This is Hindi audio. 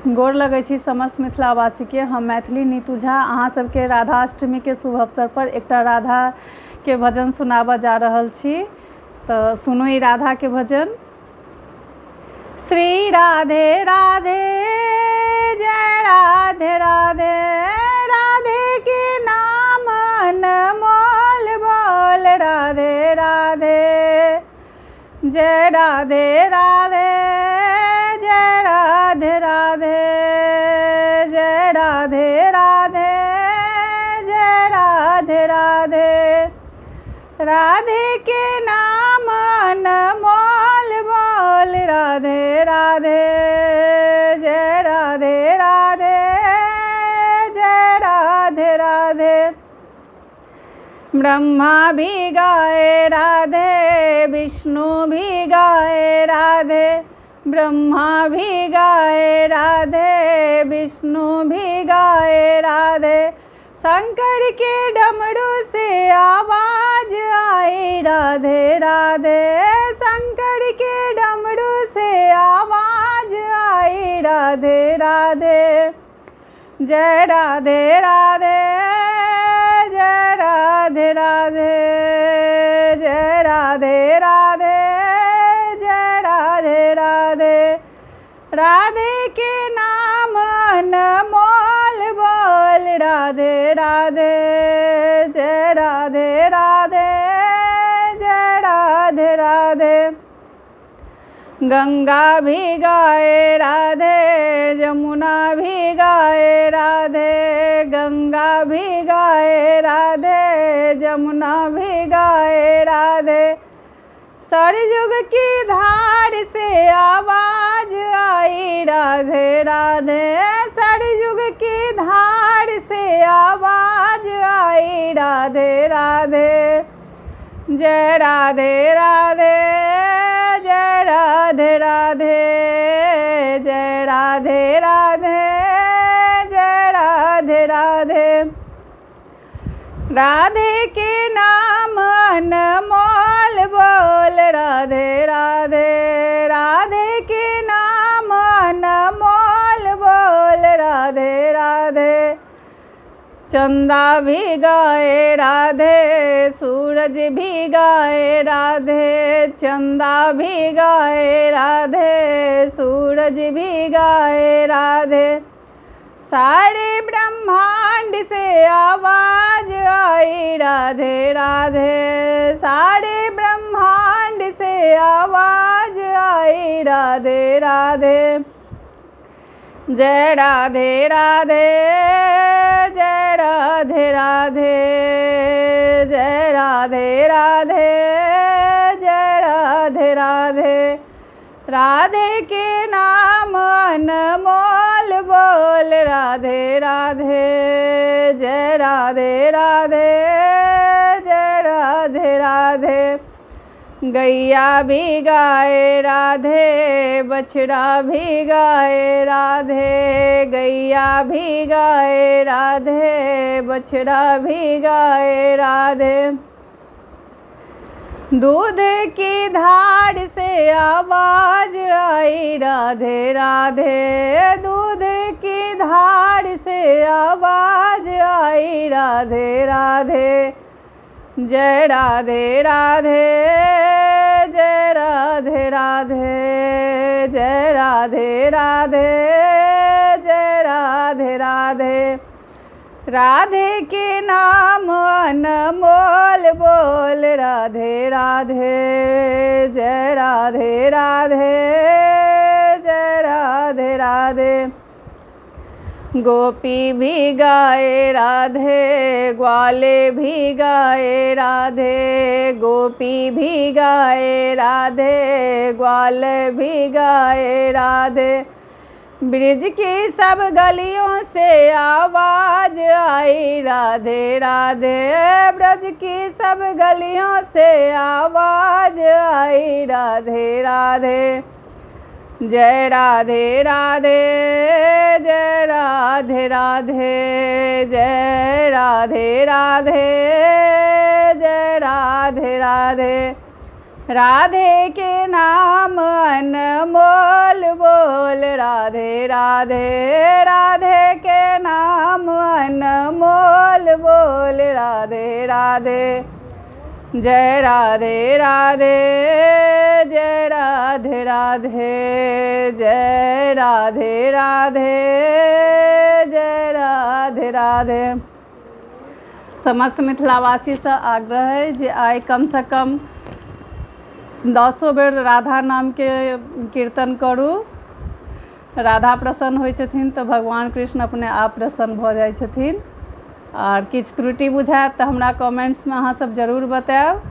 गोर लगै छी समस्त मिथिलावासी के। हम मैथिली नीतू झा अहाँ सबके राधाष्टमी के शुभ अवसर पर एकटा राधा के भजन सुनाबऽ जा रहल छी। तो सुनू ई राधा के भजन। श्री राधे राधे जय राधे राधे, राधे के नाम अनमोल बोल राधे राधे, जय राधे राधे जय राधे राधे, जय राधे राधे जय राधे राधे, राधे के नाम अनमोल बोल राधे राधे, जय राधे राधे जय राधे राधे। ब्रह्मा भी गाए राधे, विष्णु भी गाए राधे, ब्रह्मा भी गाए राधे, विष्णु भी गाए राधे, शंकर के डमरू से आवाज आई राधे राधे, शंकर के डमरू से आवाज आई राधे राधे, जय राधे राधे जय राधे राधे, जय राधे राधे जय राधे राधे, राधे के नाम अनमोल बोल राधे राधे, जय राधे राधे जय राधे राधे। गंगा भी गाए राधे, यमुना भी गाए राधे, गंगा भी गाए राधे, यमुना भी गाए राधे, सरयुग की धार से आवाज आई राधे राधे, सरयुग की धार से आवाज आई राधे राधे, जय राधे राधे जय राधे राधे, जय राधे राधे जय राधे राधे, राधे के नाम अनमोल बोल राधे राधे, राधे के नाम अनमोल बोल राधे राधे, चंदा भी गाए राधे, सूरज भी गाए राधे, चंदा भी गाए राधे, सूरज भी गाए राधे, सारे ब्रह्मांड से आवाज आई राधे राधे, सारे ब्रह्मांड से आवाज आई राधे राधे, जय राधे राधे जय राधे राधे, जय राधे राधे जय राधे राधे, राधे के नाम अनमोल बोल राधे राधे, जय राधे राधे जय राधे राधे, गैया भी गाए राधे, बछड़ा भी गाए राधे, गैया भी गाए राधे, बछड़ा भी गाए राधे, दूध की धार से आवाज आई राधे राधे, दूध की धार से आवाज आई राधे राधे, जय राधे राधे जय राधे राधे, जय राधे राधे जय राधे राधे, राधे के नाम अनमोल बोल राधे राधे, जय राधे राधे जय राधे राधे, गोपी भी गाए राधे, ग्वाले भी गाए राधे, गोपी भी गाए राधे, ग्वाले भी गाए राधे, ब्रिज की सब गलियों से आवाज आई राधे राधे, ब्रज की सब गलियों से आवाज आई राधे राधे, जय राधे राधे जय राधे राधे, जय राधे राधे जय राधे राधे, राधे के नाम अनमोल बोल, राधे राधे राधे के नाम अनमोल बोल, राधे राधे। जय राधे राधे, जय राधे राधे, जय राधे राधे, जय राधे राधे। समस्त मिथिलावासी से आग्रह है जे आइ कम से कम 10 बेर राधा नाम के कीर्तन करू। राधा प्रसन्न होइ छथिन तऽ भगवान कृष्ण अपने आप प्रसन्न भऽ जाइ छथिन। और किछु त्रुटि बुझायत तऽ हमरा कमेंट्स में अहाँ सब जरूर बताएब।